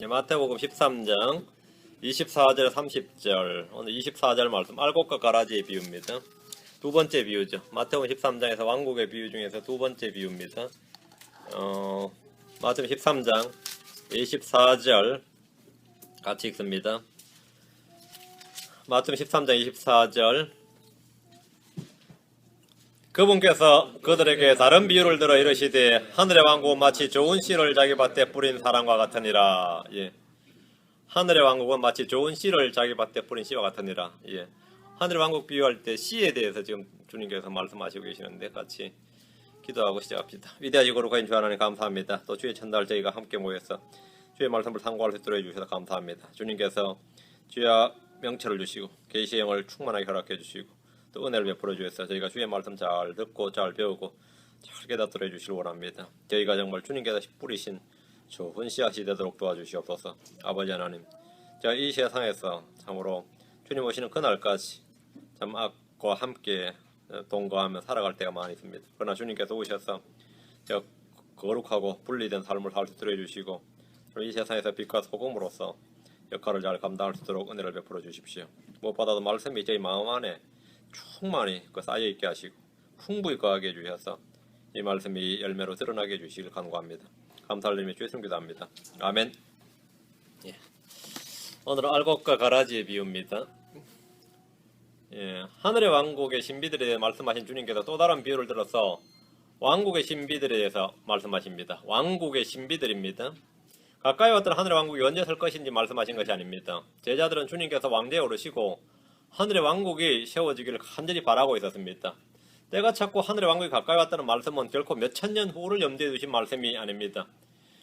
마태복음 13장 24절 30절 오늘 24절 말씀 알곡과 가라지의 비유입니다. 두 번째 비유죠. 마태복음 13장에서 왕국의 비유 중에서 두 번째 비유입니다. 마태복음 13장 24절 같이 읽습니다. 마태복음 13장 24절 그분께서 그들에게 다른 비유를 들어 이르시되 하늘의 왕국은 마치 좋은 씨를 자기 밭에 뿌린 사람과 같으니라. 하늘의 왕국은 마치 좋은 씨를 자기 밭에 뿌린 씨와 같으니라. 하늘의 왕국 비유할 때 씨에 대해서 지금 주님께서 말씀하시고 계시는데 같이 기도하고 시작합시다. 위대하시고 거룩하신 주 하나님 감사합니다. 또 주의 첫날 저희가 함께 모여서 주의 말씀을 상고할 수 있도록 해주셔서 감사합니다. 주님께서 주의 명철을 주시고 계시의 영을 충만하게 허락해 주시고 또 은혜를 베풀어 주셔서 저희가 주의 말씀 잘 듣고 잘 배우고 잘 깨닫도록 해주시길 원합니다. 저희가 정말 주님께서 뿌리신 좋은 씨앗이 되도록 도와주시옵소서. 아버지 하나님, 제가 이 세상에서 참으로 주님 오시는 그날까지 참 악과 함께 동거하며 살아갈 때가 많이 있습니다. 그러나 주님께서 오셔서 제가 거룩하고 분리된 삶을 살 수 있도록 해주시고 이 세상에서 빛과 소금으로서 역할을 잘 감당할 수 있도록 은혜를 베풀어 주십시오. 무엇보다도 말씀이 저희 마음 안에 충만히 쌓여있게 하시고 풍부히 거하게 해주셔서 이 말씀이 열매로 드러나게 해주시길 간구합니다. 감사를 드리며 주의 이름 기도합니다. 아멘. 오늘은 알곡과 가라지의 비유입니다. 하늘의 왕국의 신비들에 대해 말씀하신 주님께서 또 다른 비유를 들어서 왕국의 신비들에 대해서 말씀하십니다. 왕국의 신비들입니다. 가까이 왔던 하늘의 왕국이 언제 설 것인지 말씀하신 것이 아닙니다. 제자들은 주님께서 왕대에 오르시고 하늘의 왕국이 세워지기를 간절히 바라고 있었습니다. 때가 찼고 하늘의 왕국이 가까이 왔다는 말씀은 결코 몇 천년 후를 염두에 두신 말씀이 아닙니다.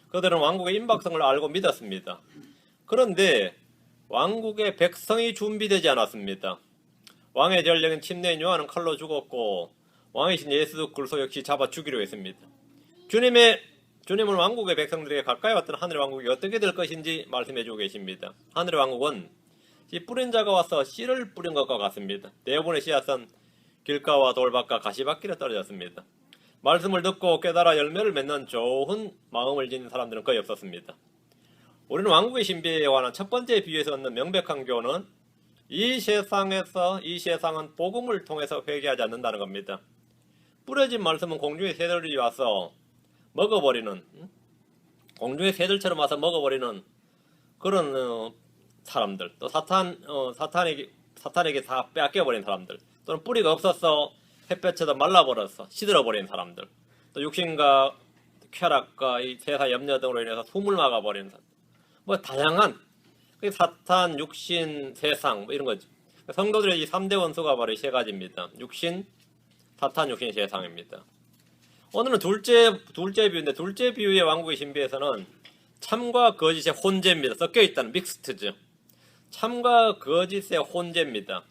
그들은 왕국의 임박성을 알고 믿었습니다. 그런데 왕국의 백성이 준비되지 않았습니다. 왕의 전령인 침례인 요한은 칼로 죽었고 왕이신 예수 그리스도 역시 잡아 죽이려 했습니다. 주님은 왕국의 백성들에게 가까이 왔던 하늘의 왕국이 어떻게 될 것인지 말씀해주고 계십니다. 하늘의 왕국은 씨 뿌린 자가 와서 씨를 뿌린 것과 같습니다. 대부분의 씨앗은 길가와 돌밭과 가시밭길에 떨어졌습니다. 말씀을 듣고 깨달아 열매를 맺는 좋은 마음을 지닌 사람들은 거의 없었습니다. 우리는 왕국의 신비에 관한 첫 번째 비유에서 얻는 명백한 교훈은 이 세상은 복음을 통해서 회개하지 않는다는 겁니다. 뿌려진 말씀은 공중의 새들이 와서 먹어버리는, 공중의 새들처럼 와서 먹어버리는 그런 사람들, 또 사탄에게 다 빼앗겨버린 사람들, 또는 뿌리가 없어서 햇볕에다 말라버려서 시들어버린 사람들, 또 육신과 쾌락과 이 세상 염려 등으로 인해서 숨을 막아버리는 사람들, 다양한 사탄, 육신, 세상 이런 거죠. 성도들의 이 3대 원수가 바로 이 세 가지입니다. 육신, 사탄, 육신, 세상입니다. 오늘은 둘째 비유인데 둘째 비유의 왕국의 신비에서는 참과 거짓의 혼재입니다. 섞여있다는 믹스트죠. 참과 거짓의 혼재입니다.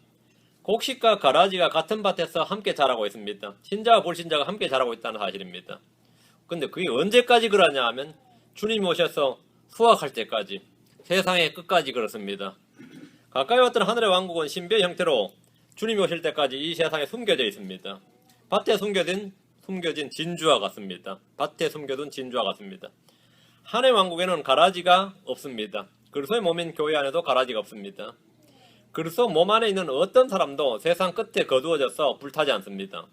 곡식과 가라지가 같은 밭에서 함께 자라고 있습니다. 신자와 불신자가 함께 자라고 있다는 사실입니다. 근데 그게 언제까지 그러냐 하면 주님이 오셔서 수확할 때까지, 세상의 끝까지 그렇습니다. 가까이 왔던 하늘의 왕국은 신비의 형태로 주님이 오실 때까지 이 세상에 숨겨져 있습니다. 밭에 숨겨진 진주와 같습니다. 밭에 숨겨둔 진주와 같습니다. 하늘의 왕국에는 가라지가 없습니다. 그리스도의 몸인 교회 안에도 가라지가 없습니다. 그리스도 몸 안에 있는 어떤 사람도 세상 끝에 거두어져서 불타지 않습니다.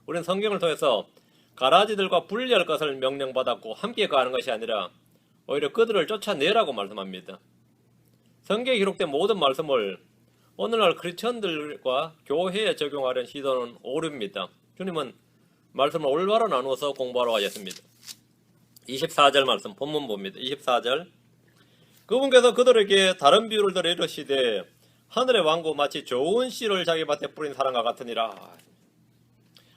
우리는 성경을 통해서 가라지들과 분리할 것을 명령받았고 함께 가는 것이 아니라 오히려 그들을 쫓아내라고 말씀합니다. 성경에 기록된 모든 말씀을 오늘날 크리스천들과 교회에 적용하려는 시도는 오류입니다. 주님은 말씀을 올바로 나누어서 공부하러 가셨습니다. 24절 말씀 본문 봅니다. 24절 그분께서 그들에게 다른 비유를 들어 이르시되 하늘의 왕국 마치 좋은 씨를 자기 밭에 뿌린 사람과 같으니라.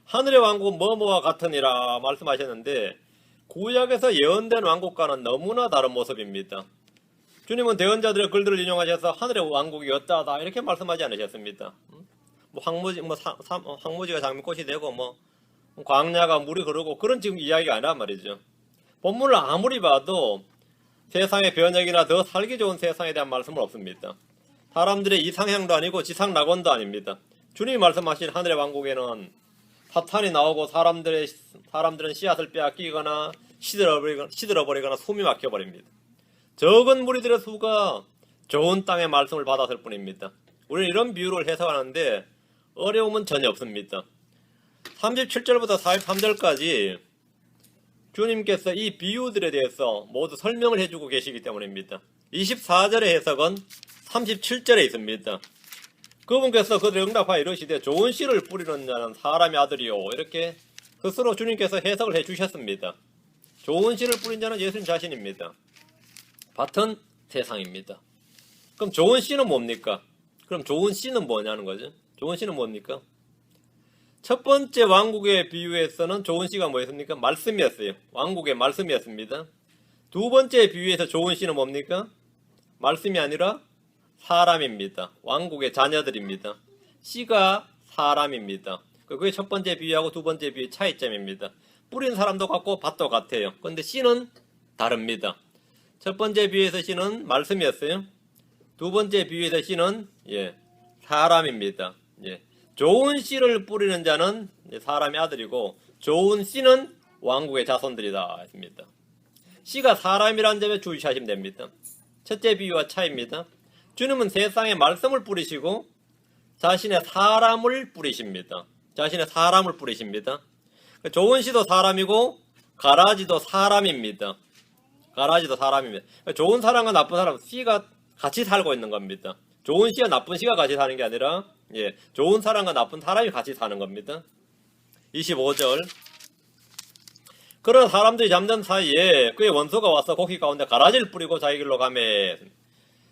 하늘의 왕국은 뭐뭐와 같으니라 말씀하셨는데 구약에서 예언된 왕국과는 너무나 다른 모습입니다. 주님은 대언자들의 글들을 인용하셔서 하늘의 왕국이 어떠하다 이렇게 말씀하지 않으셨습니다. 황무지가 장미꽃이 되고 광야가 물이 흐르고 그런 지금 이야기가 아니란 말이죠. 본문을 아무리 봐도 세상의 변혁이나 더 살기 좋은 세상에 대한 말씀은 없습니다. 사람들의 이상향도 아니고 지상낙원도 아닙니다. 주님이 말씀하신 하늘의 왕국에는 사탄이 나오고 사람들은 씨앗을 빼앗기거나 시들어버리거나 숨이 막혀버립니다. 적은 무리들의 수가 좋은 땅의 말씀을 받았을 뿐입니다. 우리는 이런 비유를 해석하는데 어려움은 전혀 없습니다. 37절부터 43절까지 주님께서 이 비유들에 대해서 모두 설명을 해주고 계시기 때문입니다. 24절의 해석은 37절에 있습니다. 그분께서 그들의 응답하여 이르시되 좋은 씨를 뿌리는 자는 사람의 아들이요, 이렇게 스스로 주님께서 해석을 해주셨습니다. 좋은 씨를 뿌린 자는 예수님 자신입니다. 밭은 세상입니다. 그럼 좋은 씨는 뭡니까? 그럼 좋은 씨는 뭐냐는 거죠. 좋은 씨는 뭡니까? 첫 번째 왕국의 비유에서는 좋은 씨가 뭐였습니까? 말씀이었어요. 왕국의 말씀이었습니다. 두 번째 비유에서 좋은 씨는 뭡니까? 말씀이 아니라 사람입니다. 왕국의 자녀들입니다. 씨가 사람입니다. 그게 첫 번째 비유하고 두 번째 비유의 차이점입니다. 뿌린 사람도 같고 밭도 같아요. 그런데 씨는 다릅니다. 첫 번째 비유에서 씨는 말씀이었어요. 두 번째 비유에서 씨는 사람입니다. 좋은 씨를 뿌리는 자는 사람의 아들이고 좋은 씨는 왕국의 자손들이다 했습니다. 씨가 사람이라는 점에 주의하시면 됩니다. 첫째 비유와 차이입니다. 주님은 세상에 말씀을 뿌리시고 자신의 사람을 뿌리십니다. 자신의 사람을 뿌리십니다. 좋은 씨도 사람이고 가라지도 사람입니다. 가라지도 사람입니다. 좋은 사람과 나쁜 사람, 씨가 같이 살고 있는 겁니다. 좋은 씨와 나쁜 씨가 같이 사는 게 아니라 좋은 사람과 나쁜 사람이 같이 사는 겁니다. 25절. 그런 사람들이 잠든 사이에 그의 원수가 와서 고기 가운데 가라지를 뿌리고 자기 길로 가매.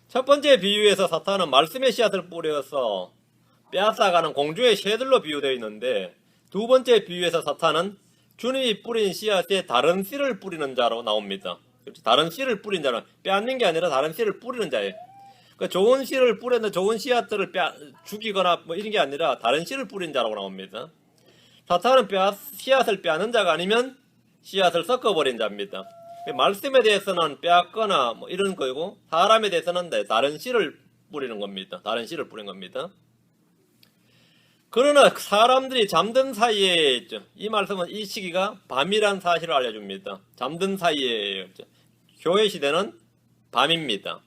첫 번째 비유에서 사탄은 말씀의 씨앗을 뿌려서 빼앗아가는 공주의 새들로 비유되어 있는데, 두 번째 비유에서 사탄은 주님이 뿌린 씨앗에 다른 씨를 뿌리는 자로 나옵니다. 다른 씨를 뿌린 자는 빼앗는 게 아니라 다른 씨를 뿌리는 자예요. 그러니까 좋은 씨를 뿌렸는데 좋은 씨앗들을 죽이거나 뭐 이런 게 아니라 다른 씨를 뿌린 자라고 나옵니다. 사탄은 씨앗을 빼앗는 자가 아니면 씨앗을 섞어버린 자입니다. 말씀에 대해서는 빼앗거나 뭐 이런 거고, 사람에 대해서는 다른 씨를 뿌리는 겁니다. 다른 씨를 뿌린 겁니다. 그러나 사람들이 잠든 사이에 있죠. 이 말씀은 이 시기가 밤이란 사실을 알려줍니다. 잠든 사이에 있죠. 교회 시대는 밤입니다.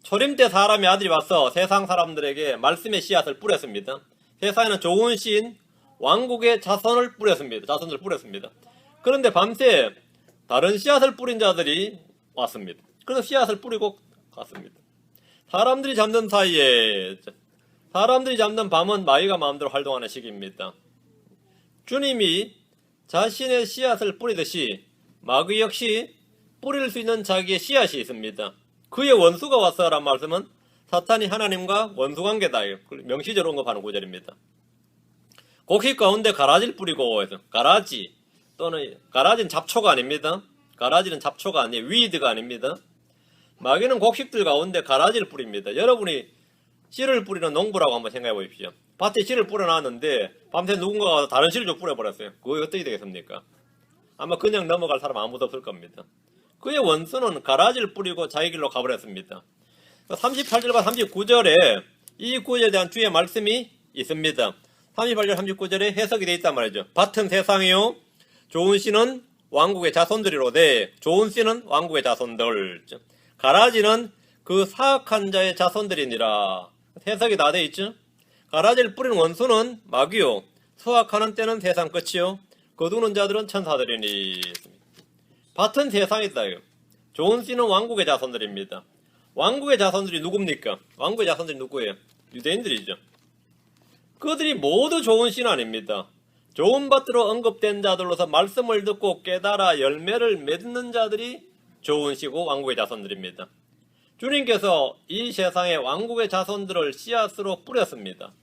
초림 때 사람의 아들이 와서 세상 사람들에게 말씀의 씨앗을 뿌렸습니다. 세상에는 좋은 씨인 왕국의 자손을 뿌렸습니다. 자손을 뿌렸습니다. 그런데 밤새 다른 씨앗을 뿌린 자들이 왔습니다. 그래서 씨앗을 뿌리고 갔습니다. 사람들이 잠든 사이에, 사람들이 잠든 밤은 마귀가 마음대로 활동하는 시기입니다. 주님이 자신의 씨앗을 뿌리듯이 마귀 역시 뿌릴 수 있는 자기의 씨앗이 있습니다. 그의 원수가 왔어란 말씀은 사탄이 하나님과 원수관계다, 명시적으로 언급하는 구절입니다. 곡식 가운데 가라지를 뿌리고 해서, 가라지 또는 가라지는 잡초가 아닙니다. 가라지는 잡초가 아니에요. 위드가 아닙니다. 마귀는 곡식들 가운데 가라지를 뿌립니다. 여러분이 씨를 뿌리는 농부라고 한번 생각해 보십시오. 밭에 씨를 뿌려놨는데 밤새 누군가가 와서 다른 씨를 좀 뿌려버렸어요. 그거 어떻게 되겠습니까? 아마 그냥 넘어갈 사람 아무도 없을 겁니다. 그의 원수는 가라지를 뿌리고 자기 길로 가버렸습니다. 38절과 39절에 이 구절에 대한 주의 말씀이 있습니다. 38절 39절에 해석이 되어 있단 말이죠. 밭은 세상이요, 좋은 씨는 왕국의 자손들이로되, 좋은 씨는 왕국의 자손들, 가라지는 그 사악한 자의 자손들이니라. 해석이 다 되어 있죠. 가라지를 뿌리는 원수는 마귀요, 수확하는 때는 세상 끝이요, 거두는 자들은 천사들이니. 밭은 세상이다. 좋은 씨는 왕국의 자손들입니다. 왕국의 자손들이 누굽니까? 왕국의 자손들이 누구예요? 유대인들이죠. 그들이 모두 좋은 씨는 아닙니다. 좋은 밭으로 언급된 자들로서 말씀을 듣고 깨달아 열매를 맺는 자들이 좋은 씨고 왕국의 자손들입니다. 주님께서 이 세상에 왕국의 자손들을 씨앗으로 뿌렸습니다.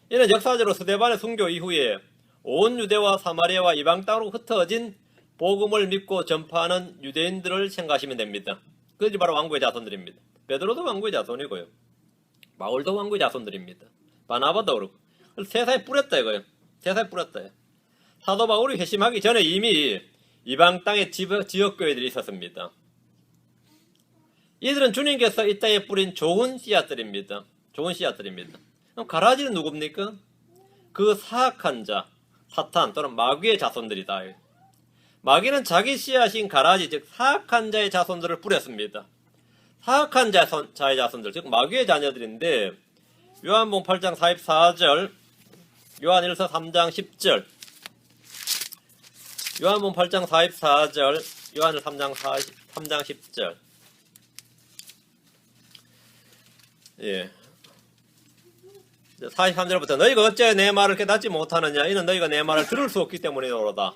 이는 역사적으로 스데반의 순교 이후에 온 유대와 사마리아와 이방 땅으로 흩어진 복음을 믿고 전파하는 유대인들을 생각하시면 됩니다. 그것이 바로 왕국의 자손들입니다. 베드로도 왕국의 자손이고요, 바울도 왕국의 자손들입니다. 바나바도 그렇고. 세상에 뿌렸다 이거예요. 세상에 뿌렸다. 사도 바울이 회심하기 전에 이미 이방 땅에 지역교회들이 있었습니다. 이들은 주님께서 이 땅에 뿌린 좋은 씨앗들입니다. 좋은 씨앗들입니다. 그럼 가라지는 누굽니까? 그 사악한 자, 사탄 또는 마귀의 자손들이다. 마귀는 자기 씨앗인 가라지, 즉 사악한 자의 자손들을 뿌렸습니다. 사악한 자의 자손들, 즉 마귀의 자녀들인데 요한복음 8장 44절, 요한일서 3장 10절, 요한복음 8장 44절, 요한일 3장 10절. 예. 43절부터 너희가 어째 내 말을 깨닫지 못하느냐, 이는 너희가 내 말을 들을 수 없기 때문이로다.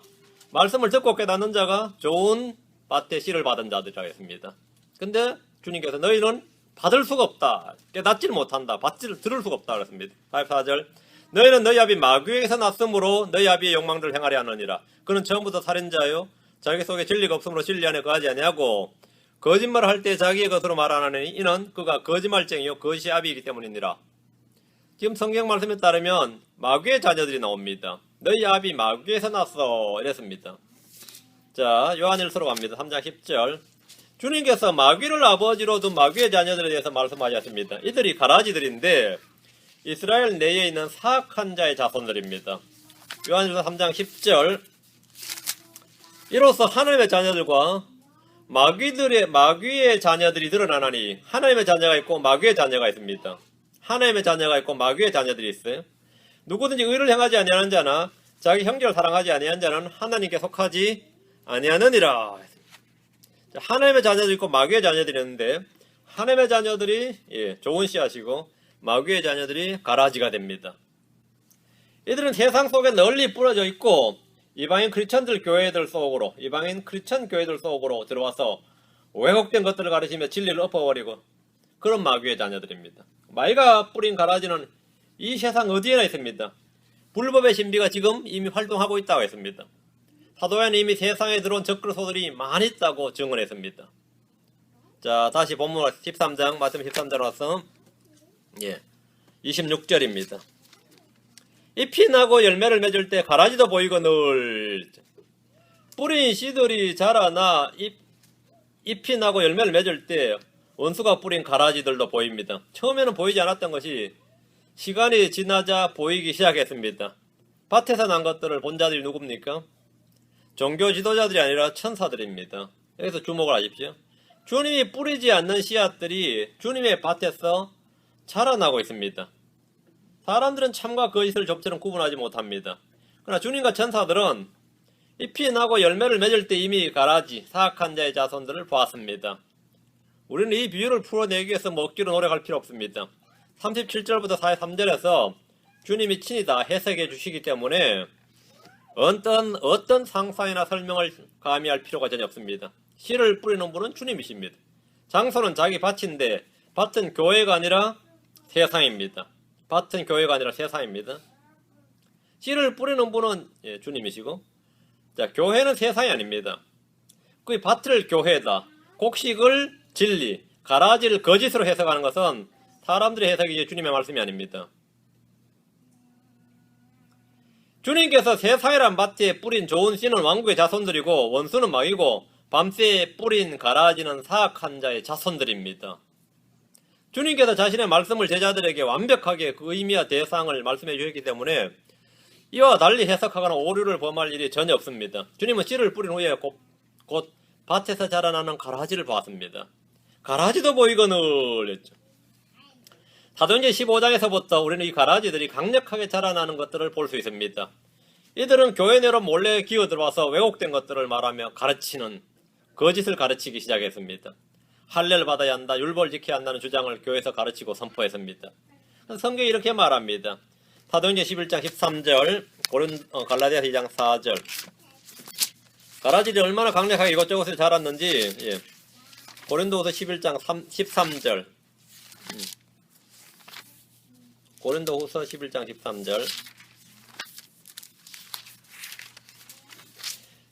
말씀을 듣고 깨닫는 자가 좋은 밭에 씨를 받은 자들이라 했습니다. 근데 주님께서 너희는 받을 수가 없다, 깨닫지를 못한다, 들을 수가 없다 그랬습니다. 44절, 너희는 너희 아비 마귀에게서 났으므로 너희 아비의 욕망들을 행하려 하느니라. 그는 처음부터 살인자요 자기 속에 진리가 없으므로 진리 안에 거하지 아니하고 거짓말을 할 때 자기의 것으로 말하느니 이는 그가 거짓말쟁이요 거짓의 아비이기 때문이니라. 지금 성경 말씀에 따르면 마귀의 자녀들이 나옵니다. 너희 아비 마귀에서 났어 이랬습니다. 자, 요한일서로 갑니다. 3장 10절. 주님께서 마귀를 아버지로 둔 마귀의 자녀들에 대해서 말씀하셨습니다. 이들이 가라지들인데 이스라엘 내에 있는 사악한 자의 자손들입니다. 요한일서 3장 10절. 이로써 하나님의 자녀들과 마귀의 자녀들이 드러나나니, 하나님의 자녀가 있고 마귀의 자녀가 있습니다. 하나님의 자녀가 있고 마귀의 자녀들이 있어요. 누구든지 의를 행하지 아니하는 자나 자기 형제를 사랑하지 아니하는 자는 하나님께 속하지 아니하느니라. 하나님의 자녀들이 있고 마귀의 자녀들이 있는데, 하나님의 자녀들이 좋은 씨앗이고 마귀의 자녀들이 가라지가 됩니다. 이들은 세상 속에 널리 뿌려져 있고 이방인 크리스천들 교회들 속으로, 이방인 크리스천 교회들 속으로 들어와서 왜곡된 것들을 가르치며 진리를 엎어버리고 그런 마귀의 자녀들입니다. 마귀가 뿌린 가라지는 이 세상 어디에나 있습니다. 불법의 신비가 지금 이미 활동하고 있다고 했습니다. 사도에는 이미 세상에 들어온 적그리스도들이 많이 있다고 증언했습니다. 자, 다시 본문 13장 말씀 13절 와서 26절입니다. 잎이 나고 열매를 맺을 때 가라지도 보이거늘. 뿌린 씨들이 자라나 잎이 나고 열매를 맺을 때 원수가 뿌린 가라지들도 보입니다. 처음에는 보이지 않았던 것이 시간이 지나자 보이기 시작했습니다. 밭에서 난 것들을 본 자들이 누굽니까? 종교 지도자들이 아니라 천사들입니다. 여기서 주목을 하십시오. 주님이 뿌리지 않는 씨앗들이 주님의 밭에서 자라나고 있습니다. 사람들은 참과 거짓을 좀처럼 구분하지 못합니다. 그러나 주님과 천사들은 잎이 나고 열매를 맺을 때 이미 가라지, 사악한 자의 자손들을 보았습니다. 우리는 이 비유를 풀어내기 위해서 억지로 노력할 필요 없습니다. 37절부터 43절에서 주님이 친히 다 해석해 주시기 때문에 어떤 상상이나 설명을 가미할 필요가 전혀 없습니다. 씨를 뿌리는 분은 주님이십니다. 장소는 자기 밭인데 밭은 교회가 아니라 세상입니다. 밭은 교회가 아니라 세상입니다. 씨를 뿌리는 분은 주님이시고, 자, 교회는 세상이 아닙니다. 그 밭을 교회다, 곡식을 진리, 가라지를 거짓으로 해석하는 것은 사람들의 해석이 주님의 말씀이 아닙니다. 주님께서 세상이란 밭에 뿌린 좋은 씨는 왕국의 자손들이고 원수는 마귀고 밤새에 뿌린 가라지는 사악한 자의 자손들입니다. 주님께서 자신의 말씀을 제자들에게 완벽하게 그 의미와 대상을 말씀해 주셨기 때문에 이와 달리 해석하거나 오류를 범할 일이 전혀 없습니다. 주님은 씨를 뿌린 후에 곧 밭에서 자라나는 가라지를 보았습니다. 가라지도 보이거늘 했죠. 사도행전 15장에서부터 우리는 이 가라지들이 강력하게 자라나는 것들을 볼 수 있습니다. 이들은 교회 내로 몰래 기어들어와서 왜곡된 것들을 말하며 가르치는, 거짓을 가르치기 시작했습니다. 할례를 받아야 한다, 율법을 지켜야 한다는 주장을 교회에서 가르치고 선포했습니다. 성경이 이렇게 말합니다. 사도행전 11장 13절, 갈라디아서 2장 4절. 가라지들이 얼마나 강력하게 이것저것에 자랐는지 고린도후서 11장 13절, 고린도후서 11장 13절.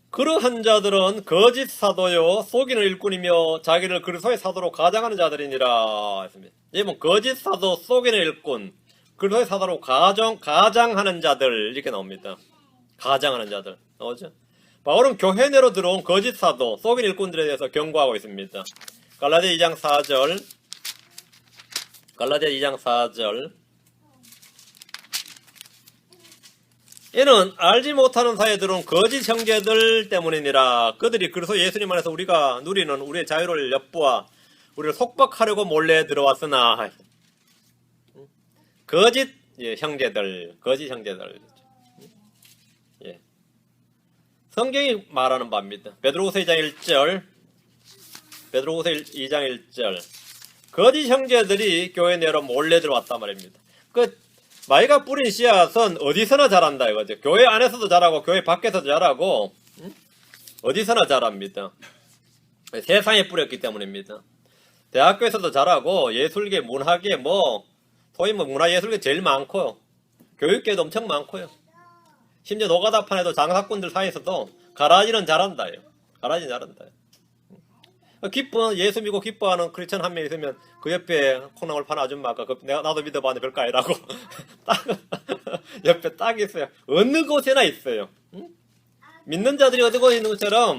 그러한 자들은 거짓 사도요 속이는 일꾼이며 자기를 그리스도의 사도로 가장하는 자들이니라 했습니다. 여러분, 거짓 사도, 속이는 일꾼, 그리스도의 사도로 가장하는 자들, 이렇게 나옵니다. 가장하는 자들 나오죠? 바울은 교회 내로 들어온 거짓 사도, 속이는 일꾼들에 대해서 경고하고 있습니다. 갈라디아 2장 4절, 갈라디아 2장 4절. 이는 알지 못하는 사이에 들어온 거짓 형제들 때문이니라. 그들이 그래서 예수님 안에서 우리가 누리는 우리의 자유를 엿보아 우리를 속박하려고 몰래 들어왔으나 거짓 형제들, 거짓 형제들. 예. 성경이 말하는 바입니다. 베드로후서 2장 1절, 베드로후서 2장 1절. 거짓 형제들이 교회 내로 몰래 들어왔단 말입니다. 그 마이가 뿌린 씨앗은 어디서나 자란다 이거죠. 교회 안에서도 자라고 교회 밖에서도 자라고 어디서나 자랍니다. 세상에 뿌렸기 때문입니다. 대학교에서도 자라고 예술계, 문화계 소위 문화예술계 제일 많고요. 교육계도 엄청 많고요. 심지어 노가다판에도 장사꾼들 사이에서도 가라지는 잘한다요. 가라지 잘한다요. 예수 믿고 기뻐하는 크리스천 한 명 있으면 그 옆에 콩나물 파는 아줌마가 나도 믿어봤는데 별거 아니라고 딱 옆에 딱 있어요. 어느 곳에나 있어요. 믿는 자들이 어디 곳에 있는 것처럼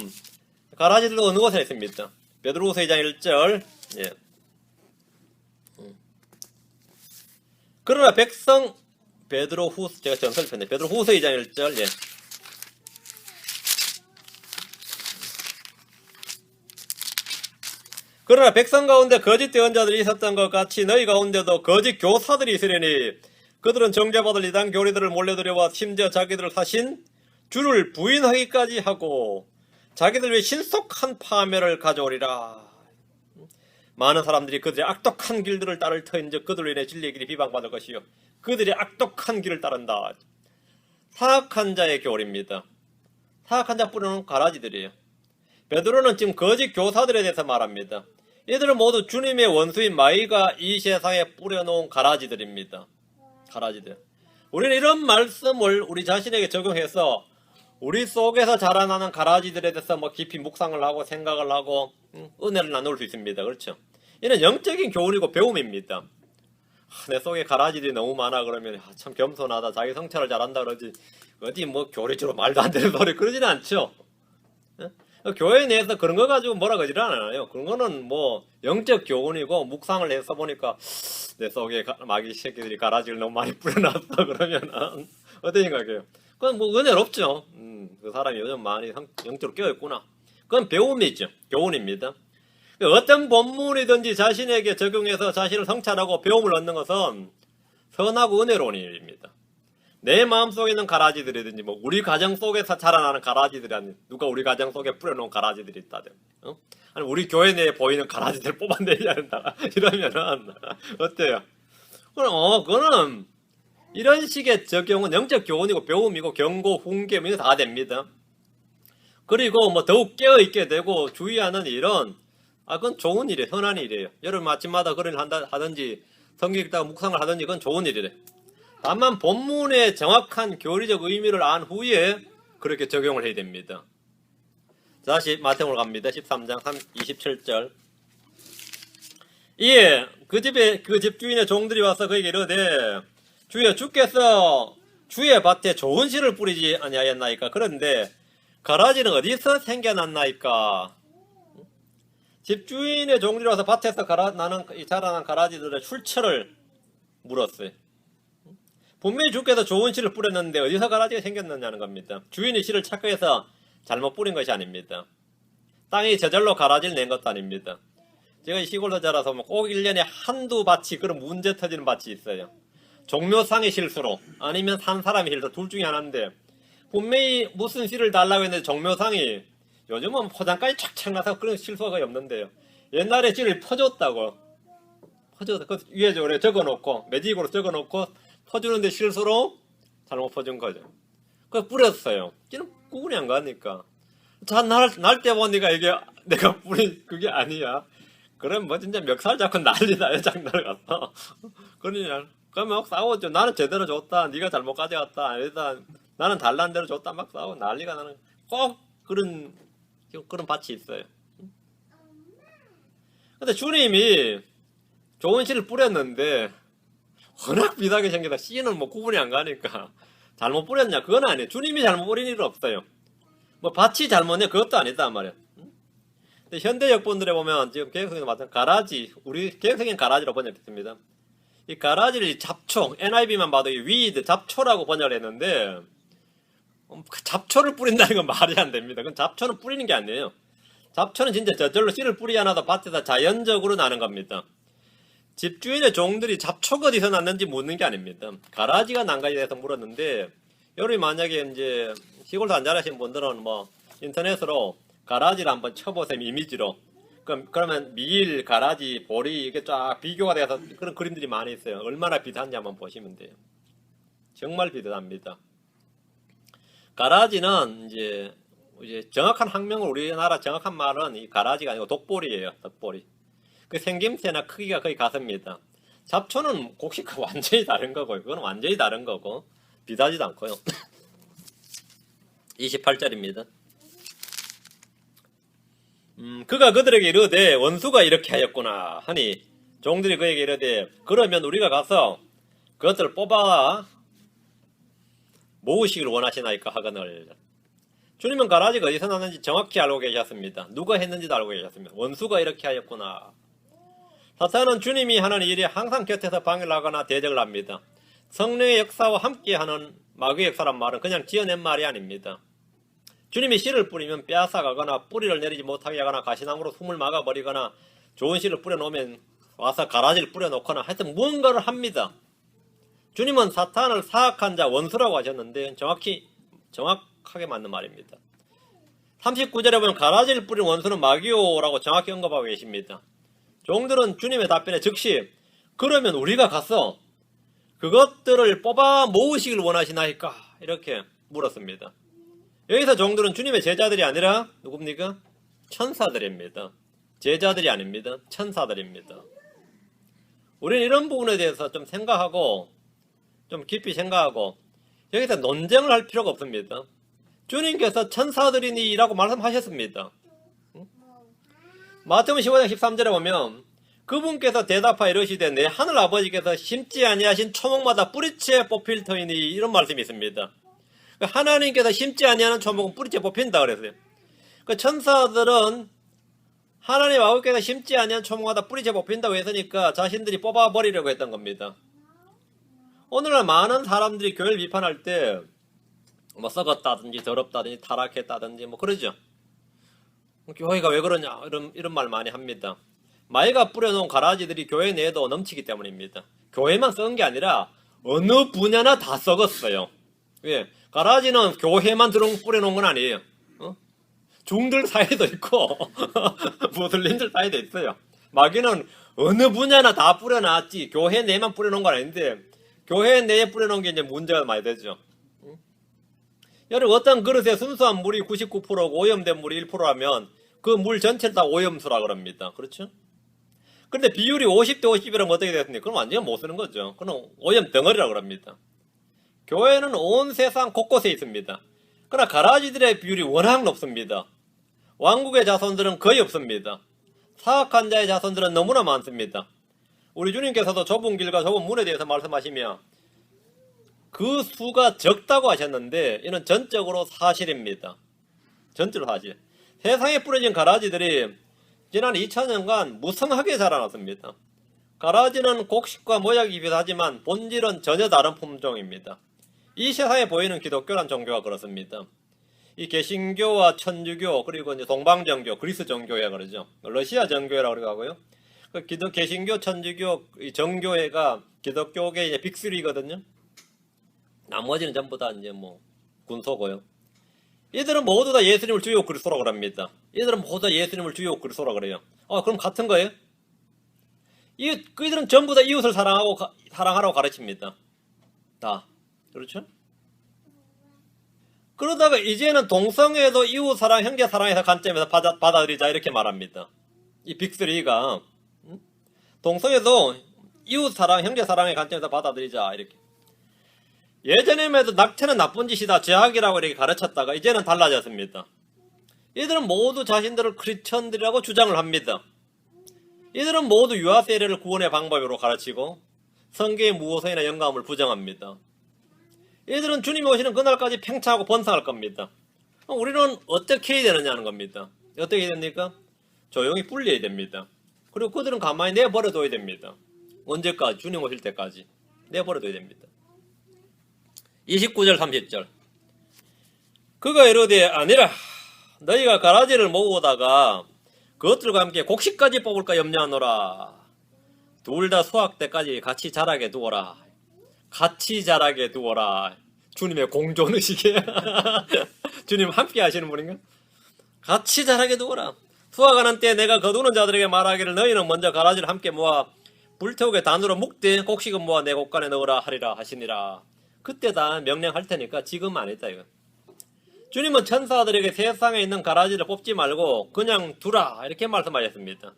가라지들도 어느 곳에 있습니다. 베드로후서 2장 1절. 예. 그러나 백성 베드로후서 제가 전설을 폈네. 베드로후서 2장 1절. 예. 그러나 백성 가운데 거짓 대언자들이 있었던 것 같이 너희 가운데도 거짓 교사들이 있으려니 그들은 정죄받을 이단 교리들을 몰래 들여와 심지어 자기들을 사신 주를 부인하기까지 하고 자기들 위해 신속한 파멸을 가져오리라. 많은 사람들이 그들의 악독한 길들을 따를 터인즉 그들로 인해 진리의 길이 비방받을 것이요 그들이 악독한 길을 따른다. 사악한 자의 교리입니다. 사악한 자 뿌리는 가라지들이에요. 베드로는 지금 거짓 교사들에 대해서 말합니다. 이들은 모두 주님의 원수인 마귀가 이 세상에 뿌려놓은 가라지들입니다. 가라지들. 우리는 이런 말씀을 우리 자신에게 적용해서 우리 속에서 자라나는 가라지들에 대해서 깊이 묵상을 하고 생각을 하고 은혜를 나눌 수 있습니다. 그렇죠? 이는 영적인 교훈이고 배움입니다. 내 속에 가라지들이 너무 많아 그러면 참 겸손하다, 자기 성찰을 잘한다 그러지 어디 교리적으로 말도 안 되는 소리 그러지는 않죠. 교회 내에서 그런 거 가지고 뭐라 그러질 않아요. 그런 거는 영적 교훈이고 묵상을 해서 보니까 내 속에 마귀 새끼들이 가라지를 너무 많이 뿌려놨어 그러면 어떻게 생각해요? 그건 은혜롭죠. 그 사람이 요즘 많이 영적으로 깨어있구나. 그건 배움이죠. 교훈입니다. 어떤 본문이든지 자신에게 적용해서 자신을 성찰하고 배움을 얻는 것은 선하고 은혜로운 일입니다. 내 마음속에 있는 가라지들이든지 우리 가정 속에서 자라나는 가라지들이 아닌 누가 우리 가정 속에 뿌려놓은 가라지들이 있다든 아니 우리 교회 내에 보이는 가라지들 뽑아내야 한다 이러면은 어때요? 그거는 이런 식의 적용은 영적 교훈이고 배움이고 경고, 훈계 이거 다 됩니다. 그리고 더욱 깨어있게 되고 주의하는 일은 그건 좋은 일이에요. 흔한 일이에요. 여러분 아침마다 그런 일 하든지 성경 읽다가 묵상을 하든지 그건 좋은 일이래. 다만 본문의 정확한 교리적 의미를 안 후에 그렇게 적용을 해야 됩니다. 다시 마태복음으로 갑니다. 13장 27절. 이에 그 집 주인의 종들이 와서 그에게 이르되 주여 주께서 주의 밭에 좋은 씨를 뿌리지 아니하였나이까. 그런데 가라지는 어디서 생겨났나이까. 집주인의 종들이 와서 밭에서 자라난 가라지들의 출처를 물었어요. 분명히 주께서 좋은 씨를 뿌렸는데 어디서 가라지가 생겼느냐는 겁니다. 주인이 씨를 착각해서 잘못 뿌린 것이 아닙니다. 땅이 저절로 가라지를 낸 것도 아닙니다. 제가 시골에 자라서 꼭 1년에 한두 밭이 그런 문제 터지는 밭이 있어요. 종묘상의 실수로 아니면 산 사람의 실수 둘 중에 하나인데 분명히 무슨 씨를 달라고 했는데 종묘상이 요즘은 포장까지 착착 나서 그런 실수가 거의 없는데요. 옛날에 씨를 퍼줬다고 그 위에 적어놓고 매직으로 적어놓고 퍼주는데 실수로 잘못 퍼준 거죠. 그래서 뿌렸어요. 씨는 구분이 안 가니까 날 때 보니까 이게 내가 뿌린 그게 아니야. 그럼 진짜 멱살 잡고 난리나요. 장난을 갔어. 그러냐 그러면 막 싸우죠. 나는 제대로 줬다. 네가 잘못 가져갔다. 일단 나는 달란 대로 줬다. 막 싸우고 난리가 나는 꼭 그런 밭이 있어요. 근데 주님이 좋은 씨를 뿌렸는데 워낙 비싸게 생겨서 씨는 구분이 안 가니까 잘못 뿌렸냐 그건 아니에요. 주님이 잘못 뿌린 일은 없어요. 밭이 잘못이냐 그것도 아니다 말이에요. 근데 현대 역본들에 보면 지금 개혁성경 같은 가라지 우리 개혁성경 가라지로 번역했습니다. 이 가라지를 잡초 NIV만 봐도 weed 잡초라고 번역을 했는데 잡초를 뿌린다는 건 말이 안 됩니다. 그건 잡초는 뿌리는 게 아니에요. 잡초는 진짜 저절로 씨를 뿌리 하나도 밭에서 자연적으로 나는 겁니다. 집주인의 종들이 잡초가 어디서 났는지 묻는 게 아닙니다. 가라지가 난가에 대해서 물었는데, 여러분이 만약에 이제 시골에서 안 자라신 분들은 뭐 인터넷으로 가라지를 한번 쳐보세요. 이미지로. 그러면 밀, 가라지, 보리 이게 쫙 비교가 돼서 그런 그림들이 많이 있어요. 얼마나 비슷한지 한번 보시면 돼요. 정말 비슷합니다. 가라지는 이제 정확한 학명을 우리나라 정확한 말은 이 가라지가 아니고 독보리예요. 독보리. 그 생김새나 크기가 거의 같습니다. 잡초는 곡식과 완전히 다른 거고요. 그건 완전히 다른 거고 비슷하지도 않고요. 28절입니다. 그가 그들에게 이르되 원수가 이렇게 하였구나 하니 종들이 그에게 이르되 그러면 우리가 가서 그것을 뽑아 모으시길 원하시나이까 하거늘. 주님은 가라지가 어디서 났는지 정확히 알고 계셨습니다. 누가 했는지도 알고 계셨습니다. 원수가 이렇게 하였구나. 사탄은 주님이 하는 일이 항상 곁에서 방해를 하거나 대적을 합니다. 성령의 역사와 함께하는 마귀의 역사란 말은 그냥 지어낸 말이 아닙니다. 주님이 씨를 뿌리면 빼앗아가거나 뿌리를 내리지 못하게 하거나 가시나무로 숨을 막아버리거나 좋은 씨를 뿌려놓으면 와서 가라지를 뿌려놓거나 하여튼 무언가를 합니다. 주님은 사탄을 사악한 자 원수라고 하셨는데 정확하게 맞는 말입니다. 39절에 보면 가라지를 뿌린 원수는 마귀오라고 정확히 언급하고 계십니다. 종들은 주님의 답변에 즉시 그러면 우리가 가서 그것들을 뽑아 모으시길 원하시나이까 이렇게 물었습니다. 여기서 종들은 주님의 제자들이 아니라 누굽니까? 천사들입니다. 제자들이 아닙니다. 천사들입니다. 우리는 이런 부분에 대해서 좀 생각하고 좀 깊이 생각하고 여기서 논쟁을 할 필요가 없습니다. 주님께서 천사들이니라고 말씀하셨습니다. 마태복음 15장 13절에 보면 그분께서 대답하여 이르시되 내 하늘 아버지께서 심지 아니하신 초목마다 뿌리채 뽑힐 터이니 이런 말씀이 있습니다. 하나님께서 심지 아니하는 초목은 뿌리채 뽑힌다 그랬어요. 천사들은 하나님 아버지께서 심지 아니한 초목마다 뿌리채 뽑힌다고 했으니까 자신들이 뽑아버리려고 했던 겁니다. 오늘날 많은 사람들이 교회를 비판할 때 뭐 썩었다든지 더럽다든지 타락했다든지 뭐 그러죠. 교회가 왜 그러냐 이런 말 많이 합니다. 마귀가 뿌려놓은 가라지들이 교회 내에도 넘치기 때문입니다. 교회만 썩은 게 아니라 어느 분야나 다 썩었어요. 왜? 가라지는 교회만 뿌려놓은 건 아니에요. 중들 사이에도 있고 무슬림들 사이에도 있어요. 마귀는 어느 분야나 다 뿌려놨지 교회 내에만 뿌려놓은 건 아닌데 교회 내에 뿌려놓은 게 이제 문제가 많이 되죠. 여러분 어떤 그릇에 순수한 물이 99%고 오염된 물이 1%라면 그 물 전체를 다 오염수라 그럽니다. 그렇죠? 근데 비율이 50대 50이라면 어떻게 됐습니까? 그럼 완전히 못 쓰는 거죠. 그럼 오염 덩어리라 그럽니다. 교회는 온 세상 곳곳에 있습니다. 그러나 가라지들의 비율이 워낙 높습니다. 왕국의 자손들은 거의 없습니다. 사악한 자의 자손들은 너무나 많습니다. 우리 주님께서도 좁은 길과 좁은 문에 대해서 말씀하시며 그 수가 적다고 하셨는데 이는 전적으로 사실입니다. 전적으로 사실. 세상에 뿌려진 가라지들이 지난 2000년간 무성하게 자라났습니다. 가라지는 곡식과 모양이 비슷하지만 본질은 전혀 다른 품종입니다. 이 세상에 보이는 기독교란 종교가 그렇습니다. 이 개신교와 천주교 그리고 이제 동방정교, 그리스 정교회 그러죠. 러시아 정교회라고 그러고요. 개신교, 천주교, 이 정교회가 기독교계 이제 빅3거든요. 나머지는 전부 다 이제 뭐 군소고요. 이들은 모두 다 예수님을 주요 그리스도라고 합니다. 이들은 모두 다 예수님을 주요 그리스도라고 그래요. 그럼 같은 거예요? 이들은 전부 다 이웃을 사랑하라고 가르칩니다. 다. 그렇죠? 그러다가 이제는 동성애도 이웃 사랑, 형제 사랑에서 관점에서 받아들이자 이렇게 말합니다. 이 빅3가 동성애도 이웃 사랑, 형제 사랑의 관점에서 받아들이자 이렇게. 예전에만 해도 낙태는 나쁜 짓이다, 죄악이라고 이렇게 가르쳤다가 이제는 달라졌습니다. 이들은 모두 자신들을 크리스천들이라고 주장을 합니다. 이들은 모두 유아 세례를 구원의 방법으로 가르치고 성경의 무호성이나 영감을 부정합니다. 이들은 주님이 오시는 그날까지 팽창하고 번성할 겁니다. 우리는 어떻게 해야 되느냐는 겁니다. 어떻게 해야 됩니까? 조용히 분리해야 됩니다. 그리고 그들은 가만히 내버려둬야 됩니다. 언제까지? 주님 오실 때까지 내버려둬야 됩니다. 29절 30절 그가 이르되 아니라 너희가 가라지를 모으다가 그것들과 함께 곡식까지 뽑을까 염려하노라. 둘 다 수확 때까지 같이 자라게 두어라. 같이 자라게 두어라. 주님의 공존의식에 주님 함께 하시는 분인가? 같이 자라게 두어라. 수확하는 때 내가 거두는 자들에게 말하기를 너희는 먼저 가라지를 함께 모아 불태우게 단으로 묶되 곡식은 모아 내 곳간에 넣으라 하리라 하시니라. 그때 다 명령할 테니까 지금 안 했다 이거. 주님은 천사들에게 세상에 있는 가라지를 뽑지 말고 그냥 두라 이렇게 말씀하셨습니다.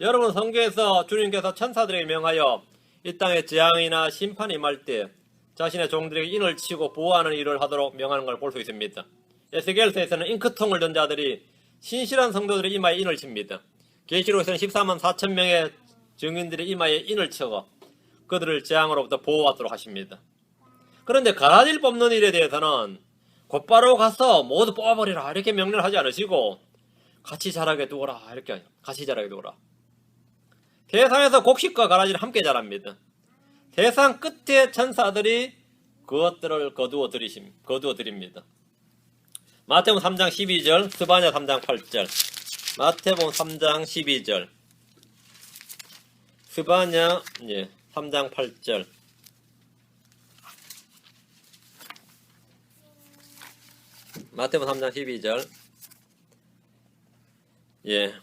여러분 성경에서 주님께서 천사들에게 명하여 이 땅에 재앙이나 심판이 임할 때 자신의 종들에게 인을 치고 보호하는 일을 하도록 명하는 걸 볼 수 있습니다. 에스겔서에서는 잉크통을 든 자들이 신실한 성도들의 이마에 인을 칩니다. 계시록에서는 14만 4천 명의 증인들의 이마에 인을 쳐서 그들을 재앙으로부터 보호하도록 하십니다. 그런데 가라지를 뽑는 일에 대해서는 곧바로 가서 모두 뽑아버리라 이렇게 명령을 하지 않으시고 같이 자라게 두어라 이렇게 같이 자라게 두어라. 세상에서 곡식과 가라지를 함께 자랍니다. 세상 끝에 천사들이 그것들을 거두어 드립니다. 마태복음 3장 12절, 스바냐 3장 8절. 마태복음 3장 12절, 스바냐 3장 8절. 마태복음 3장 12절.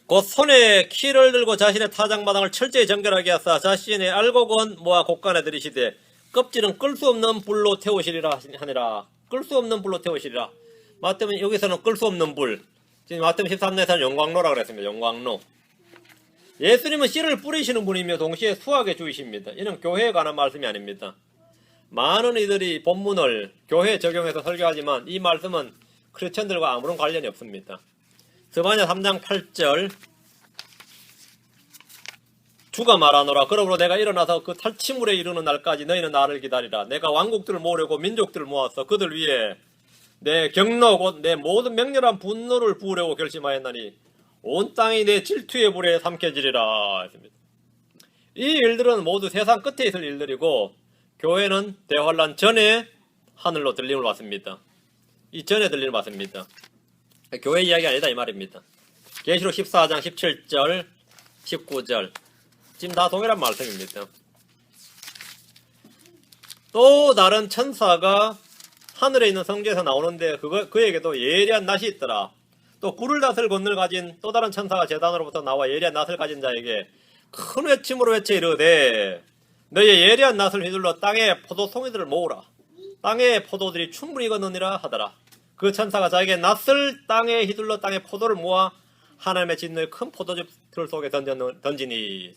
곧 손에 키를 들고 자신의 타작마당을 철저히 정결하게 하사 자신의 알곡은 모아 곳간에 들이시되 껍질은 끌 수 없는 불로 태우시리라 하니라. 끌 수 없는 불로 태우시리라. 마태복음 여기서는 끌 수 없는 불. 지금 마태복음 13장에서는 영광로라고 그랬습니다. 영광로. 예수님은 씨를 뿌리시는 분이며 동시에 수확의 주이십니다. 이는 교회에 관한 말씀이 아닙니다. 많은 이들이 본문을 교회에 적용해서 설교하지만 이 말씀은 크리스천들과 아무런 관련이 없습니다. 스바냐 3장 8절. 주가 말하노라. 그러므로 내가 일어나서 그 탈취물에 이르는 날까지 너희는 나를 기다리라. 내가 왕국들을 모으려고 민족들을 모아서 그들 위에 내 경로 곧 내 모든 맹렬한 분노를 부으려고 결심하였나니 온 땅이 내 질투의 불에 삼켜지리라 했습니다. 이 일들은 모두 세상 끝에 있을 일들이고 교회는 대환란 전에 하늘로 들림을 받습니다. 이 전에 들림을 받습니다. 교회 이야기 아니다 이 말입니다. 계시록 14장 17절 19절 지금 다 동일한 말씀입니다. 또 다른 천사가 하늘에 있는 성전에서 나오는데 그에게도 예리한 낫이 있더라. 또 굴을 낫을 건널 가진 또 다른 천사가 제단으로부터 나와 예리한 낫을 가진 자에게 큰 외침으로 외쳐 이르되 너희의 예리한 낫을 휘둘러 땅의 포도송이들을 모으라. 땅의 포도들이 충분히 익었느니라 하더라. 그 천사가 자기의 낫을 땅에 휘둘러 땅의 포도를 모아 하나님의 진노의 큰 포도즙 틀 속에 던지니.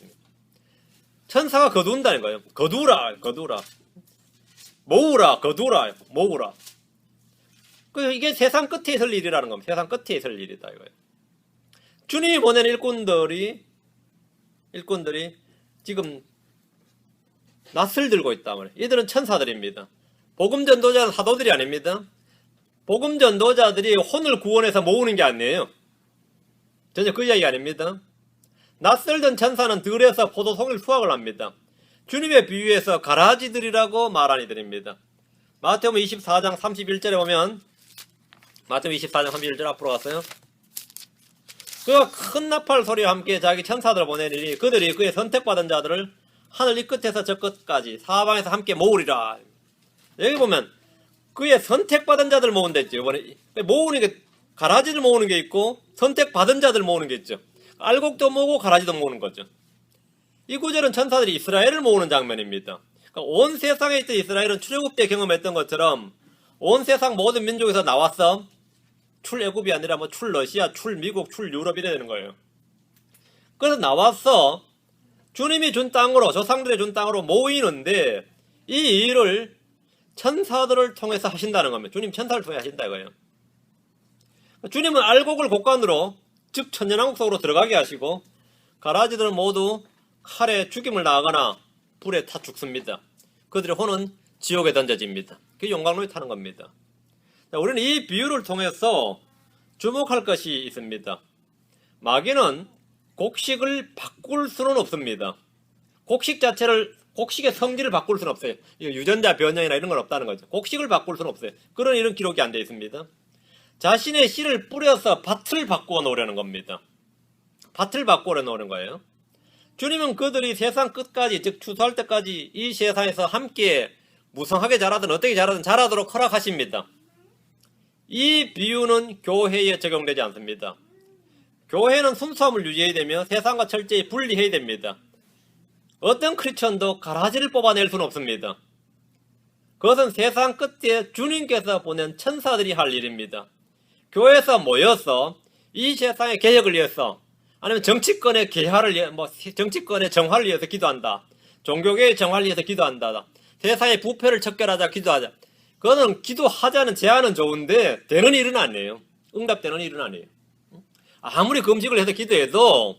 천사가 거둔다는 거예요. 거두라. 모으라. 거두라. 모으라. 이게 세상 끝에 있을 일이라는 겁니다. 세상 끝에 있을 일이다 이거예요. 주님이 보낸 일꾼들이 지금 낫을 들고 있단 말이에요. 이들은 천사들입니다. 복음 전도자는 사도들이 아닙니다. 복음 전도자들이 혼을 구원해서 모으는 게 아니에요. 전혀 그 이야기 아닙니다. 낫을 든 천사는 들에서 포도송이를 수확을 합니다. 주님의 비유에서 가라지들이라고 말한 이들입니다. 마태복음 24장 31절에 보면 마태복음 24장 31절 앞으로 갔어요. 그가 큰 나팔 소리와 함께 자기 천사들을 보내리니 그들이 그의 선택받은 자들을 하늘 이 끝에서 저 끝까지 사방에서 함께 모으리라. 여기 보면 그의 선택받은 자들 모은다 했죠. 이번에 모으는 게 가라지를 모으는 게 있고 선택받은 자들 모으는 게 있죠. 알곡도 모으고 가라지도 모으는 거죠. 이 구절은 천사들이 이스라엘을 모으는 장면입니다. 그러니까 온 세상에 있던 이스라엘은 출애굽 때 경험했던 것처럼 온 세상 모든 민족에서 나왔어. 출애굽이 아니라 출러시아, 출미국, 출유럽 이래 되는 거예요. 그래서 나왔어. 주님이 준 땅으로, 조상들의 준 땅으로 모이는데 이 일을 천사들을 통해서 하신다는 겁니다. 주님 천사를 통해 하신다 이거예요. 주님은 알곡을 곡간으로, 즉 천년왕국 속으로 들어가게 하시고 가라지들은 모두 칼에 죽임을 당하거나 불에 타 죽습니다. 그들의 혼은 지옥에 던져집니다. 그게 용광로에 타는 겁니다. 자, 우리는 이 비유를 통해서 주목할 것이 있습니다. 마귀는 곡식을 바꿀 수는 없습니다. 곡식의 성질을 바꿀 수는 없어요. 유전자 변형이나 이런 건 없다는 거죠. 곡식을 바꿀 수는 없어요. 그런 이런 기록이 안 되어 있습니다. 자신의 씨를 뿌려서 밭을 바꾸어 놓으려는 겁니다. 밭을 바꾸어 놓는 거예요. 주님은 그들이 세상 끝까지, 즉 추수할 때까지 이 세상에서 함께 무성하게 자라든 어떻게 자라든 자라도록 허락하십니다. 이 비유는 교회에 적용되지 않습니다. 교회는 순수함을 유지해야 되며 세상과 철저히 분리해야 됩니다. 어떤 크리스천도 가라지를 뽑아낼 수는 없습니다. 그것은 세상 끝에 주님께서 보낸 천사들이 할 일입니다. 교회에서 모여서 이 세상의 개혁을 위해서, 아니면 정치권의 개화를 위해, 정치권의 정화를 위해서 기도한다. 종교계의 정화를 위해서 기도한다. 세상의 부패를 척결하자 기도하자. 그거는 기도하자는 제안은 좋은데 되는 일은 아니에요. 응답되는 일은 아니에요. 아무리 금식을 해서 기도해도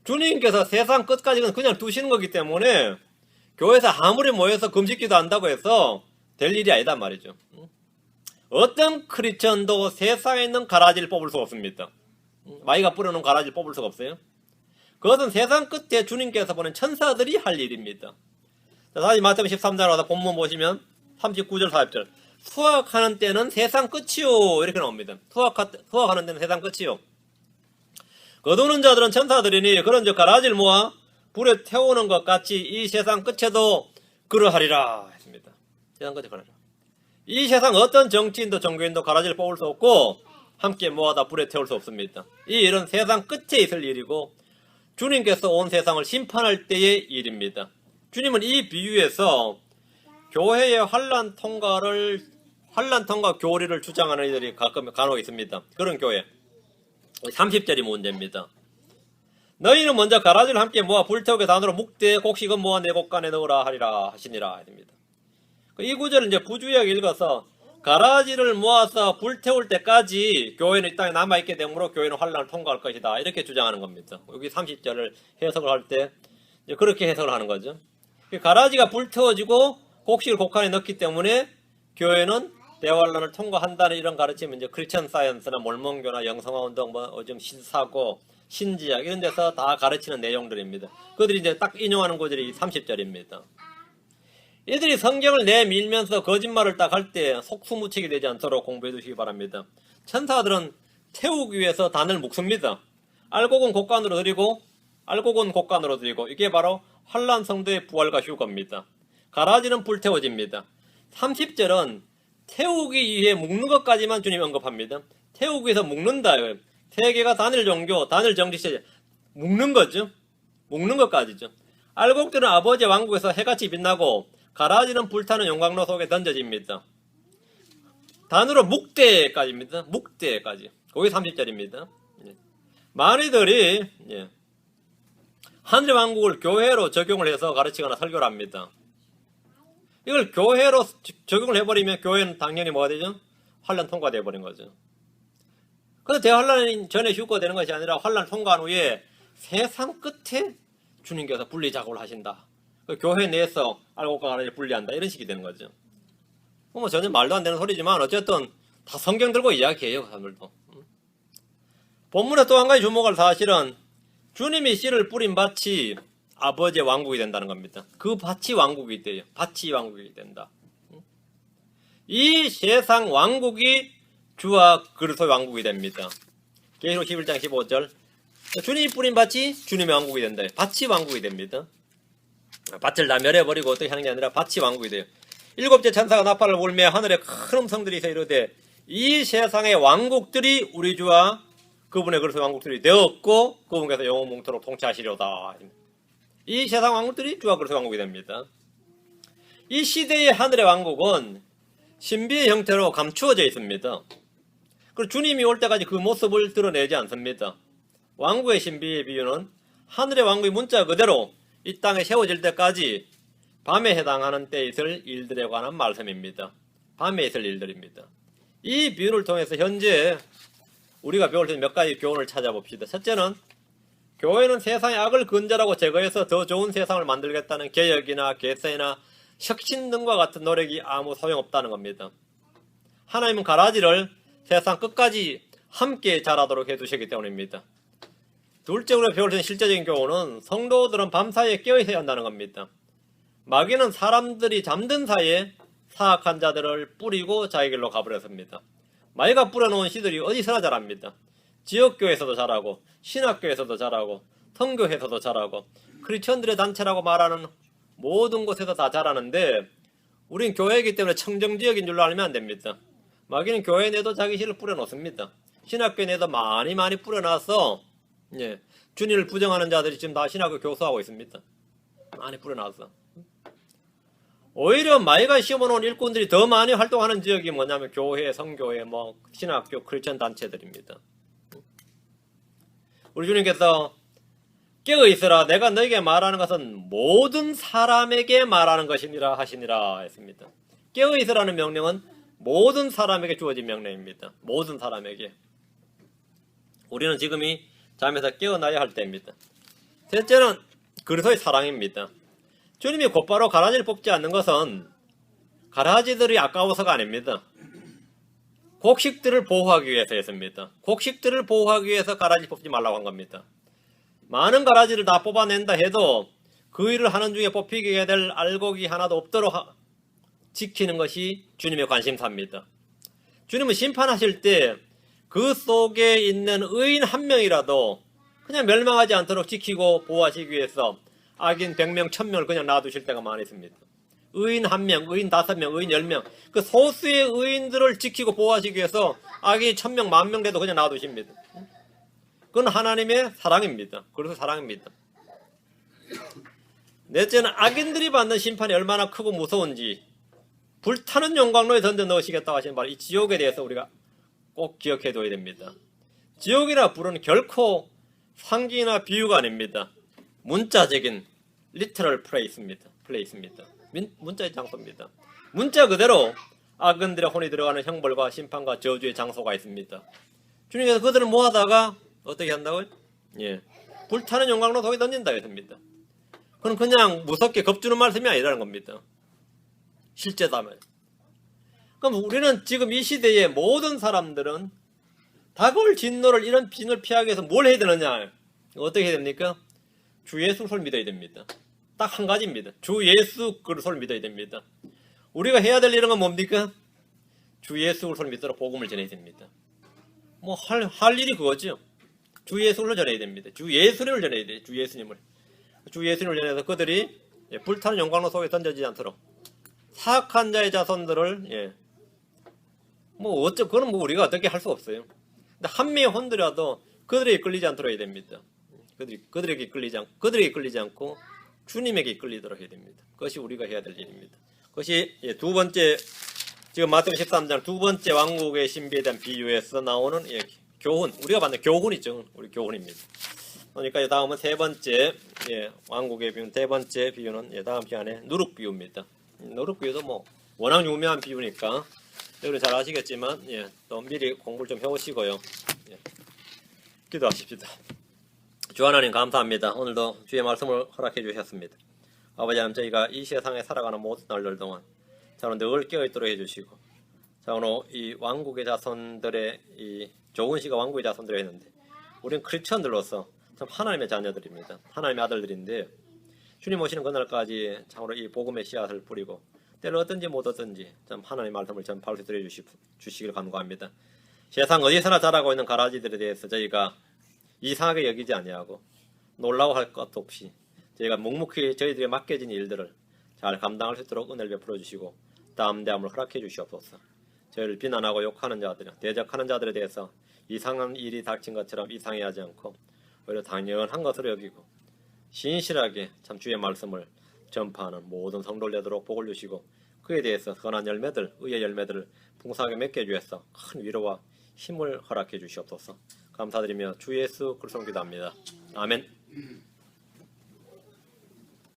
주님께서 세상 끝까지는 그냥 두시는 거기 때문에 교회에서 아무리 모여서 금식 기도한다고 해서 될 일이 아니다 말이죠. 어떤 크리스천도 세상에 있는 가라지를 뽑을 수 없습니다. 마이가 뿌려놓은 가라지를 뽑을 수가 없어요. 그것은 세상 끝에 주님께서 보낸 천사들이 할 일입니다. 자, 다시 마태복음 13장 와서 본문 보시면 39절 40절 수확하는 때는 세상 끝이요 이렇게 나옵니다. 수확하는 때는 세상 끝이요. 거두는 자들은 천사들이니 그런즉 가라지를 모아 불에 태우는 것 같이 이 세상 끝에도 그러하리라 했습니다. 세상 끝에 그러하리라. 이 세상 어떤 정치인도 종교인도 가라지를 뽑을 수 없고 함께 모아다 불에 태울 수 없습니다. 이 일은 세상 끝에 있을 일이고 주님께서 온 세상을 심판할 때의 일입니다. 주님은 이 비유에서 교회의 환난 통과 교리를 주장하는 이들이 간혹 있습니다. 그런 교회 30절이 문제입니다. 너희는 먼저 가라지를 함께 모아 불태우게 단으로 묵되 곡식은 모아 내 곡간에 넣으라 하리라 하시니라 됩니다. 이 구절을 이제 부주의하게 읽어서 가라지를 모아서 불태울 때까지 교회는 이 땅에 남아있게 되므로 교회는 환난을 통과할 것이다 이렇게 주장하는 겁니다. 여기 30절을 해석을 할 때 그렇게 해석을 하는 거죠. 가라지가 불태워지고 곡식을 곡간에 넣기 때문에 교회는 대환란을 통과한다는 이런 가르침은 이제 크리스천 사이언스나 몰몬교나 영성화운동, 요즘 신사고, 신지학 이런 데서 다 가르치는 내용들입니다. 그들이 이제 딱 인용하는 구절이 30절입니다. 이들이 성경을 내밀면서 거짓말을 딱 할 때 속수무책이 되지 않도록 공부해 두시기 바랍니다. 천사들은 태우기 위해서 단을 묶습니다. 알곡은 곡간으로 드리고 이게 바로 환난 성도의 부활과 휴거입니다. 가라지는 불태워집니다. 30절은 태우기 위해 묶는 것까지만 주님이 언급합니다. 태우기 위해서 묶는다. 세계가 단일 종교, 단일 정치체 묶는 거죠. 묶는 것까지죠. 알곡들은 아버지의 왕국에서 해같이 빛나고 가라지는 불타는 용광로 속에 던져집니다. 단으로 묵대까지입니다. 묵대까지. 그게 30절입니다. 많이들이 하늘의 왕국을 교회로 적용을 해서 가르치거나 설교를 합니다. 이걸 교회로 적용을 해버리면 교회는 당연히 뭐가 되죠? 환난 통과되어 버린 거죠. 그래서 대환란 전에 휴거되는 것이 아니라 환난 통과한 후에 세상 끝에 주님께서 분리 작업을 하신다. 교회 내에서 알곡과 가라지를 분리한다. 이런 식이 되는 거죠. 뭐 전혀 말도 안 되는 소리지만 어쨌든 다 성경 들고 이야기해요. 그 사람들도. 본문에 또 한 가지 주목할 사실은 주님이 씨를 뿌린 밭이 아버지의 왕국이 된다는 겁니다. 그 밭이 왕국이 돼요. 밭이 왕국이 된다. 이 세상 왕국이 주와 그리스도의 왕국이 됩니다. 계시록 11장 15절 주님이 뿌린 밭이 주님의 왕국이 된다. 밭이 왕국이 됩니다. 밭을 다 멸해버리고 어떻게 하는 게 아니라 밭이 왕국이 돼요. 일곱째 천사가 나팔을 불며 하늘에 큰 음성들이 있어 이르되 이 세상의 왕국들이 우리 주와 그분의 그리스도의 왕국들이 되었고 그분께서 영원 뭉토록 통치하시려다. 이 세상 왕국들이 주와 그리스도의 왕국이 됩니다. 이 시대의 하늘의 왕국은 신비의 형태로 감추어져 있습니다. 그리고 주님이 올 때까지 그 모습을 드러내지 않습니다. 왕국의 신비의 비유는 하늘의 왕국의 문자 그대로 이 땅에 세워질 때까지 밤에 해당하는 때에 있을 일들에 관한 말씀입니다. 밤에 있을 일들입니다. 이 비유를 통해서 현재 우리가 배울 수 있는 몇 가지 교훈을 찾아봅시다. 첫째는 교회는 세상의 악을 근절하고 제거해서 더 좋은 세상을 만들겠다는 개혁이나 개선이나 혁신 등과 같은 노력이 아무 소용없다는 겁니다. 하나님은 가라지를 세상 끝까지 함께 자라도록 해두시기 때문입니다. 둘째로 배울 수 있는 실제적인 교훈은 성도들은 밤사이에 깨어있어야 한다는 겁니다. 마귀는 사람들이 잠든 사이에 사악한 자들을 뿌리고 자기 길로 가버렸습니다. 마이가 뿌려놓은 씨들이 어디서나 자랍니다. 지역교회에서도 자라고 신학교에서도 자라고 선교회에서도 자라고 크리스천들의 단체라고 말하는 모든 곳에서 다 자라는데 우린 교회이기 때문에 청정지역인 줄로 알면 안 됩니다. 마귀는 교회 내도 자기 씨를 뿌려놓습니다. 신학교에 내도 많이 뿌려놔서 주님을 부정하는 자들이 지금 다 신학교 교수하고 있습니다. 많이 뿌려놨어. 오히려 마귀가 심어놓은 일꾼들이 더 많이 활동하는 지역이 뭐냐면 교회, 성교회, 신학교, 크리스천 단체들입니다. 우리 주님께서 깨어있으라 내가 너에게 말하는 것은 모든 사람에게 말하는 것이니라 하시니라 했습니다. 깨어있으라는 명령은 모든 사람에게 주어진 명령입니다. 모든 사람에게. 우리는 지금이 잠에서 깨어나야 할 때입니다. 셋째는 그리스도의 사랑입니다. 주님이 곧바로 가라지를 뽑지 않는 것은 가라지들이 아까워서가 아닙니다. 곡식들을 보호하기 위해서였습니다. 곡식들을 보호하기 위해서 가라지 뽑지 말라고 한 겁니다. 많은 가라지를 다 뽑아낸다 해도 그 일을 하는 중에 뽑히게 될 알곡이 하나도 없도록 지키는 것이 주님의 관심사입니다. 주님은 심판하실 때 그 속에 있는 의인 한 명이라도 그냥 멸망하지 않도록 지키고 보호하시기 위해서 악인 100명, 1000명을 그냥 놔두실 때가 많이 있습니다. 의인 1명, 의인 5명, 의인 10명 그 소수의 의인들을 지키고 보호하시기 위해서 악인이 1000명, 10,000명 돼도 그냥 놔두십니다. 그건 하나님의 사랑입니다. 그래서 사랑입니다. 넷째는 악인들이 받는 심판이 얼마나 크고 무서운지 불타는 용광로에 던져 넣으시겠다고 하시는 바로 이 지옥에 대해서 우리가 꼭 기억해 둬야 됩니다. 지옥이라 부르는 결코 상징이나 비유가 아닙니다. 문자적인 literal place입니다. 문자의 장소입니다. 문자 그대로 악인들의 혼이 들어가는 형벌과 심판과 저주의 장소가 있습니다. 주님께서 그들을 모아다가 어떻게 한다고요? 불타는 용광로 속에 던진다 했습니다. 그건 그냥 무섭게 겁주는 말씀이 아니라는 겁니다. 실제다면. 그럼 우리는 지금 이 시대의 모든 사람들은 다가올 진노를 이런 빈을 피하기 위해서 뭘 해야 되느냐? 어떻게 해야 됩니까? 주 예수 그리스도를 믿어야 됩니다. 딱 한 가지입니다. 주 예수 그리스도를 믿어야 됩니다. 우리가 해야 될 일은 뭡니까? 주 예수 그리스도를 믿도록 복음을 전해야 됩니다. 할 일이 그거죠. 주 예수를 전해야 됩니다. 주 예수님을 전해야 돼요. 주 예수님을 전해서 그들이 불타는 용광로 속에 던져지지 않도록 사악한 자의 자손들을 그건 우리가 어떻게 할 수 없어요. 근데 한 명의 혼들이라도 그들에게 끌리지 않도록 해야 됩니다. 그들에게 끌리지 않고 주님에게 끌리도록 해야 됩니다. 그것이 우리가 해야 될 일입니다. 그것이 두 번째 지금 마태복음 13장 두 번째 왕국의 신비에 대한 비유에서 나오는 교훈, 우리가 받는 교훈이죠. 우리 교훈입니다. 그러니까 다음은 세 번째 왕국의 비유, 세 번째 비유는 다음 시간에 누룩 비유입니다. 누룩 비유도 워낙 유명한 비유니까 여러분 잘 아시겠지만 또 미리 공부를 좀 해오시고요. 기도하십시다. 주 하나님 감사합니다. 오늘도 주의 말씀을 허락해 주셨습니다. 아버지 하나님, 저희가 이 세상에 살아가는 모든 날들 동안 저는 늘 깨어있도록 해주시고, 자 오늘 이 왕국의 자손들의 이 좋은 시가 왕국의 자손들이 했는데 우리는 크리스천들로서 참 하나님의 자녀들입니다. 하나님의 아들들인데 주님 오시는 그날까지 참으로 이 복음의 씨앗을 뿌리고 때를 얻든지 못 얻든지 참 하나님의 말씀을 전파할 수 있도록 주시길 간구합니다. 세상 어디서나 자라고 있는 가라지들에 대해서 저희가 이상하게 여기지 아니하고 놀라워할 것 없이 저희가 묵묵히 저희들에게 맡겨진 일들을 잘 감당할 수 있도록 은혜를 베풀어 주시고 담대함을 허락해 주시옵소서. 저희를 비난하고 욕하는 자들, 대적하는 자들에 대해서 이상한 일이 닥친 것처럼 이상해하지 않고 오히려 당연한 것으로 여기고 신실하게 참 주의 말씀을 전파하는 모든 성도를 되도록 복을 주시고 그에 대해서 선한 열매들, 의의 열매들을 풍성하게 맺게 해주셔서 큰 위로와 힘을 허락해 주시옵소서. 감사드리며 주 예수 그리스도 기도합니다. 아멘.